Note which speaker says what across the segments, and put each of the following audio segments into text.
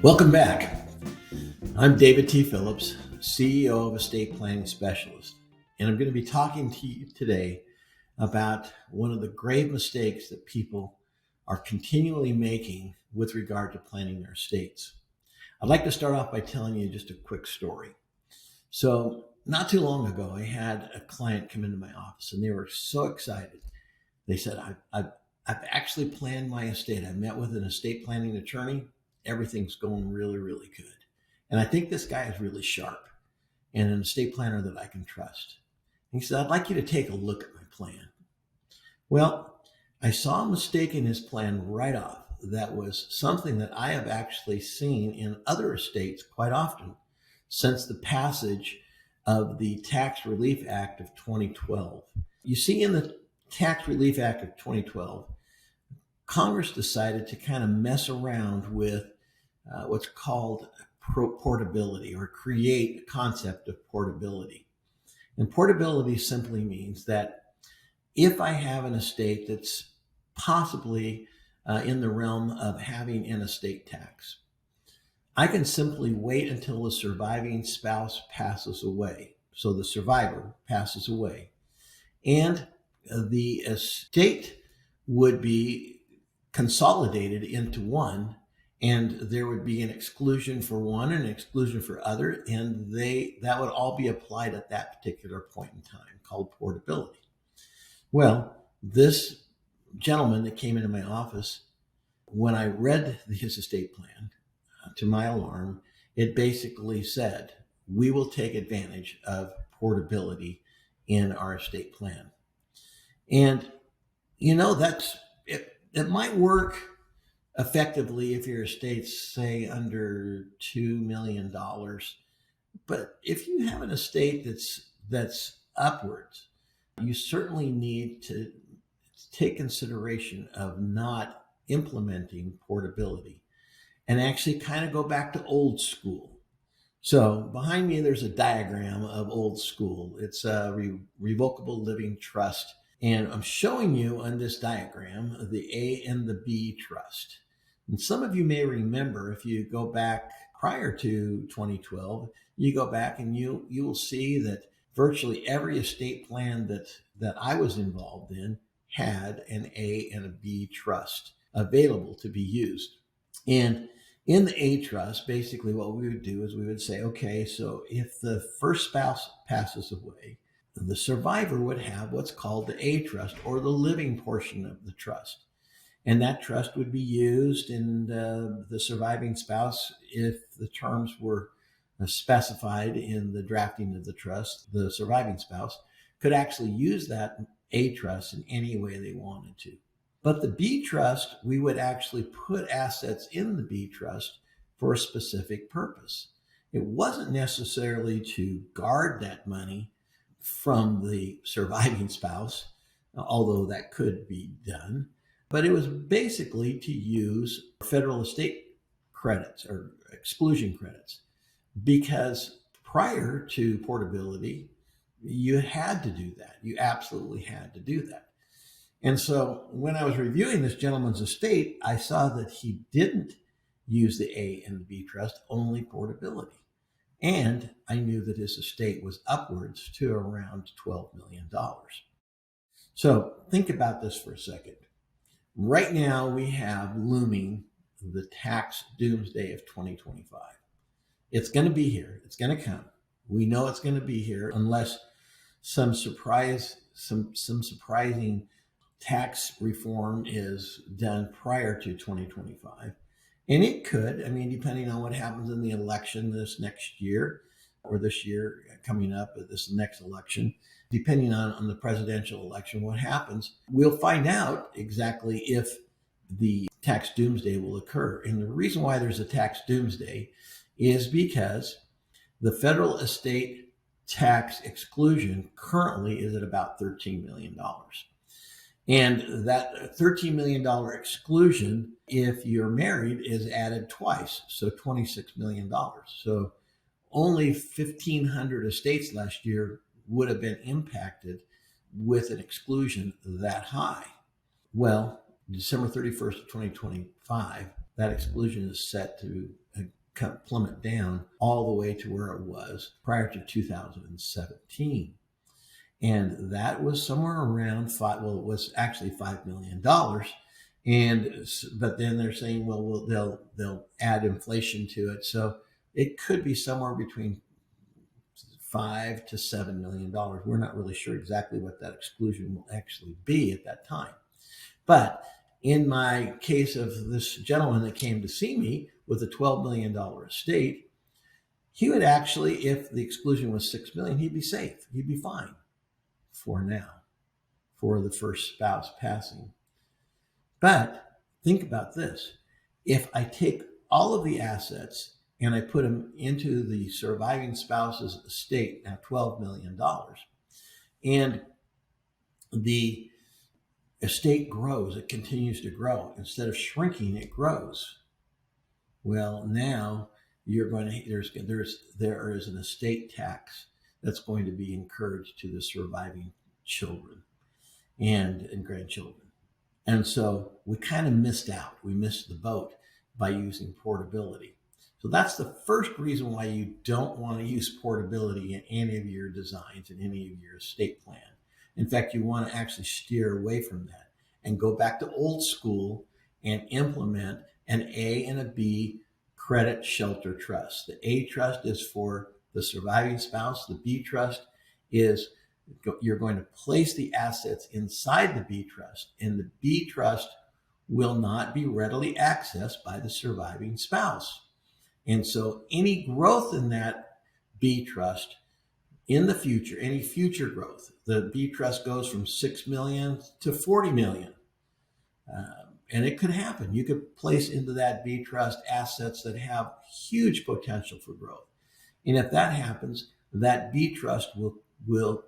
Speaker 1: Welcome back. I'm David T. Phillips, CEO of Estate Planning Specialist, and I'm going to be talking to you today about one of the grave mistakes that people are continually making with regard to planning their estates. I'd like to start off by telling you just a quick story. So, not too long ago, I had a client come into my office, and they were so excited. They said, I've actually planned my estate. I met with an estate planning attorney. Everything's going really, really good. And I think this guy is really sharp and an estate planner that I can trust. And he said, I'd like you to take a look at my plan. Well, I saw a mistake in his plan right off. That was something that I have actually seen in other estates quite often since the passage of the Tax Relief Act of 2012. You see, in the Tax Relief Act of 2012, Congress decided to kind of mess around with what's called portability, or create a concept of portability. And portability simply means that if I have an estate that's possibly in the realm of having an estate tax, I can simply wait until the surviving spouse passes away. So the survivor passes away, and the estate would be consolidated into one, and there would be an exclusion for one and an exclusion for other, and that would all be applied at that particular point in time, called portability. Well, this gentleman that came into my office, when I read his estate plan, to my alarm, it basically said, we will take advantage of portability in our estate plan. And it might work effectively if your estate's, say, under $2 million. But if you have an estate that's upwards, you certainly need to take consideration of not implementing portability and actually kind of go back to old school. So behind me, there's a diagram of old school. It's a revocable living trust. And I'm showing you on this diagram the A and the B trust. And some of you may remember, if you go back prior to 2012, you go back and you will see that virtually every estate plan that I was involved in had an A and a B trust available to be used. And in the A trust, basically what we would do is we would say, okay, so if the first spouse passes away, the survivor would have what's called the A trust, or the living portion of the trust. And that trust would be used in the surviving spouse, if the terms were specified in the drafting of the trust, the surviving spouse could actually use that A trust in any way they wanted to. But the B trust, we would actually put assets in the B trust for a specific purpose. It wasn't necessarily to guard that money from the surviving spouse, although that could be done, but it was basically to use federal estate credits or exclusion credits, because prior to portability, you had to do that. You absolutely had to do that. And so when I was reviewing this gentleman's estate, I saw that he didn't use the A and the B trust, only portability. And I knew that his estate was upwards to around $12 million. So think about this for a second. Right now, we have looming the Tax Doomsday of 2025. It's going to be here. It's going to come. We know it's going to be here unless some surprising tax reform is done prior to 2025. And it could, depending on what happens in the election this next year, or this year coming up, this next election, depending on the presidential election, what happens, we'll find out exactly if the tax doomsday will occur. And the reason why there's a tax doomsday is because the federal estate tax exclusion currently is at about $13 million. And that $13 million exclusion, if you're married, is added twice, so $26 million. So only 1,500 estates last year would have been impacted with an exclusion that high. Well, December 31st of 2025, that exclusion is set to plummet down all the way to where it was prior to 2017. And that was somewhere around it was actually $5 million. But then they're saying, well, they'll add inflation to it. So it could be somewhere between $5 to $7 million. We're not really sure exactly what that exclusion will actually be at that time. But in my case of this gentleman that came to see me with a $12 million estate, he would actually, if the exclusion was $6 million, he'd be safe. He'd be fine for now, for the first spouse passing. But think about this. If I take all of the assets and I put them into the surviving spouse's estate, now $12 million, and the estate grows, it continues to grow. Instead of shrinking, it grows. Well, now there is an estate tax that's going to be incurred to the surviving children and grandchildren. And so we kind of missed out. We missed the boat by using portability. So that's the first reason why you don't want to use portability in any of your designs, in any of your estate plan. In fact, you want to actually steer away from that and go back to old school and implement an A and a B credit shelter trust. The A trust is for the surviving spouse. The B trust is you're going to place the assets inside the B trust, and the B trust will not be readily accessed by the surviving spouse. And so any growth in that B trust in the future, any future growth, the B trust goes from 6 million to 40 million. And it could happen. You could place into that B trust assets that have huge potential for growth. And if that happens, that B trust will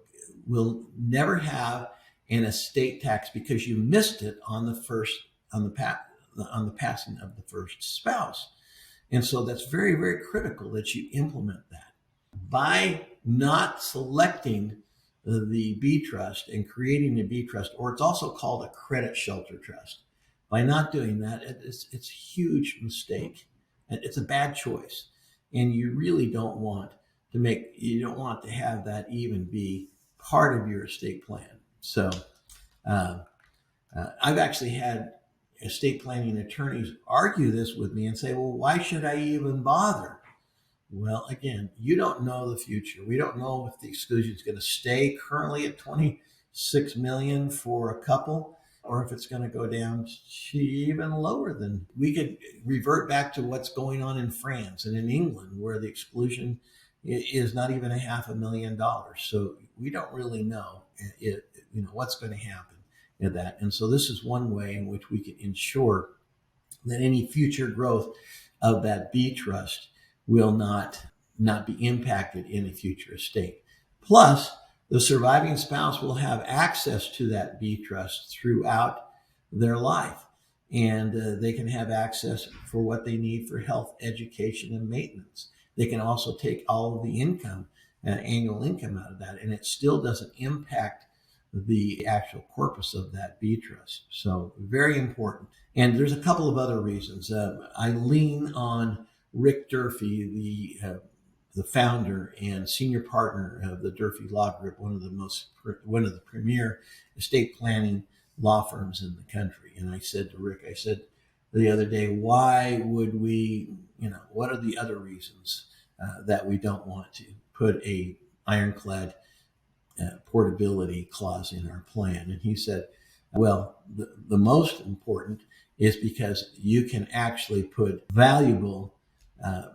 Speaker 1: never have an estate tax because you missed it on the passing of the first spouse. And so that's very, very critical that you implement that. By not selecting the B trust and creating a B trust, or it's also called a credit shelter trust, by not doing that, it's a huge mistake. It's a bad choice. And you really don't want to have that even be part of your estate plan. So I've actually had estate planning attorneys argue this with me and say, well, why should I even bother? Well, again, you don't know the future. We don't know if the exclusion is going to stay currently at 26 million for a couple, or if it's going to go down to even lower than. We could revert back to what's going on in France and in England, where the exclusion is not even $500,000. So we don't really know what's going to happen in that. And so this is one way in which we can ensure that any future growth of that B trust will not be impacted in a future estate. Plus, the surviving spouse will have access to that B trust throughout their life. And they can have access for what they need for health, education, and maintenance. They can also take all of the income, annual income out of that, and it still doesn't impact the actual corpus of that B trust. So very important. And there's a couple of other reasons. I lean on Rick Durfee, the founder and senior partner of the Durfee Law Group, one of the premier estate planning law firms in the country. And I said to Rick, the other day, why would we, what are the other reasons that we don't want to put a ironclad portability clause in our plan? And he said, well, the most important is because you can actually put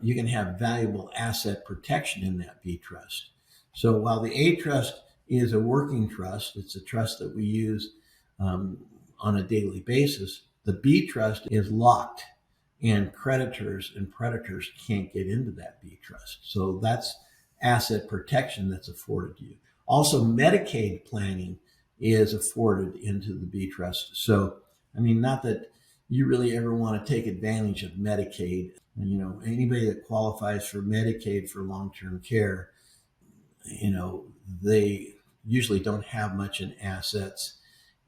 Speaker 1: you can have valuable asset protection in that B trust. So while the A trust is a working trust, it's a trust that we use on a daily basis, the B trust is locked, and creditors and predators can't get into that B trust. So that's asset protection that's afforded to you. Also, Medicaid planning is afforded into the B trust. So, not that you really ever want to take advantage of Medicaid. Anybody that qualifies for Medicaid for long-term care, they usually don't have much in assets,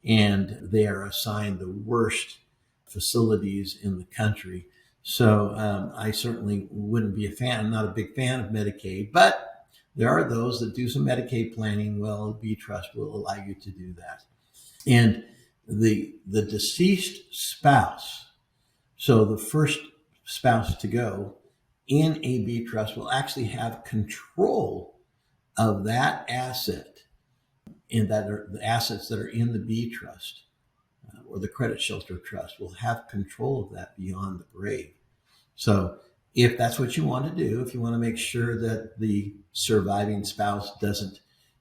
Speaker 1: and they are assigned the worst facilities in the country So I certainly wouldn't be a fan. I'm not a big fan of Medicaid, but there are those that do some Medicaid planning. Well, a B trust will allow you to do that. And the deceased spouse, so the first spouse to go in a B trust, will actually have control of that asset, and that are the assets that are in the B trust or the credit shelter trust will have control of that beyond the grave. So if that's what you want to do, if you want to make sure that the surviving spouse doesn't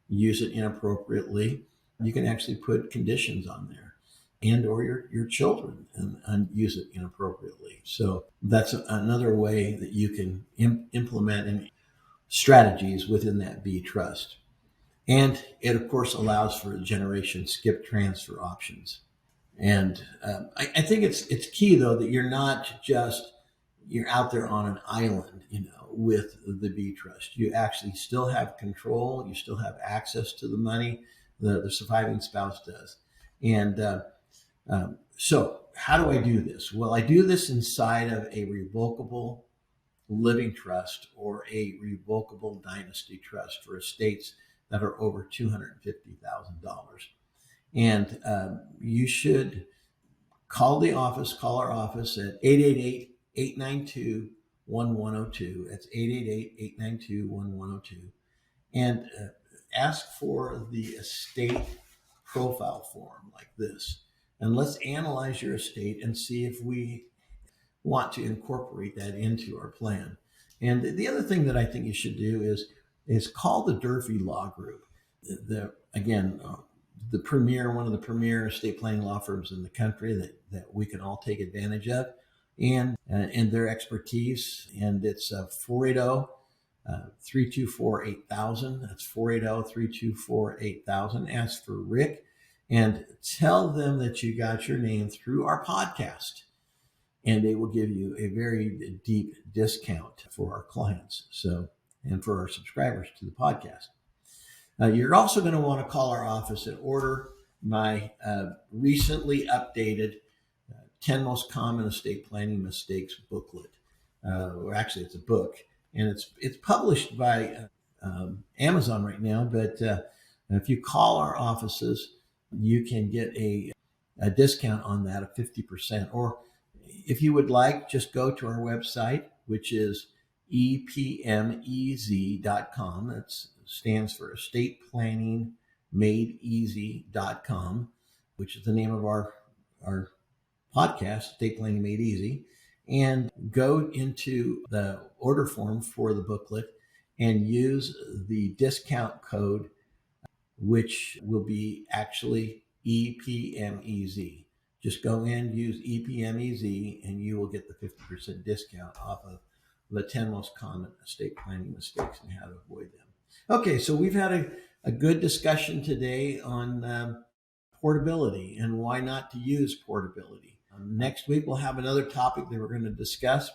Speaker 1: use it inappropriately, you can actually put conditions on there, and or your children and use it inappropriately. So that's another way that you can implement strategies within that B trust. And it, of course, allows for generation skip transfer options. And I think it's key, though, that you're out there on an island, with the B trust. You actually still have control. You still have access to the money. The surviving spouse does. And so how do I do this? Well, I do this inside of a revocable living trust or a revocable dynasty trust for estates that are over $250,000. And you should call our office at 888-892-1102. That's 888-892-1102. And ask for the estate profile form like this. And let's analyze your estate and see if we want to incorporate that into our plan. And the other thing that I think you should do is call the Durfee Law Group. One of the premier estate planning law firms in the country that we can all take advantage of, and their expertise. And it's 480-324-8000. That's 480-324-8000. Ask for Rick and tell them that you got your name through our podcast, and they will give you a very deep discount for our clients. And for our subscribers to the podcast. You're also going to want to call our office and order my recently updated 10 Most Common Estate Planning Mistakes booklet. Or actually, it's a book, and it's published by Amazon right now. But if you call our offices, you can get a discount on that of 50%. Or if you would like, just go to our website, which is epmez.com. That stands for Estate Planning Made Easy.com, which is the name of our podcast, Estate Planning Made Easy. And go into the order form for the booklet and use the discount code, which will be actually EPMEZ. Just go in, use EPMEZ, and you will get the 50% discount off of the 10 most common estate planning mistakes and how to avoid them. Okay, so we've had a good discussion today on portability and why not to use portability. Next week, we'll have another topic that we're going to discuss.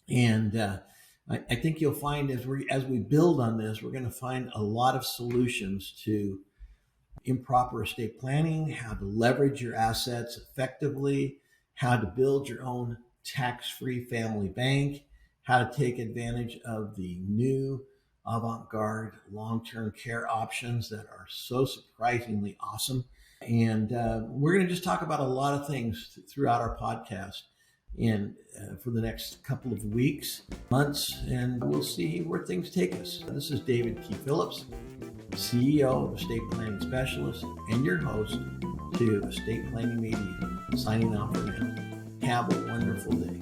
Speaker 1: And I think you'll find as we build on this, we're going to find a lot of solutions to improper estate planning, how to leverage your assets effectively, how to build your own tax-free family bank, how to take advantage of the new avant-garde long-term care options that are so surprisingly awesome. And we're going to just talk about a lot of things throughout our podcast and for the next couple of weeks, months, and we'll see where things take us. This is David Key Phillips, CEO of Estate Planning Specialist, and your host to Estate Planning Made Easy. Signing off for now. Have a wonderful day.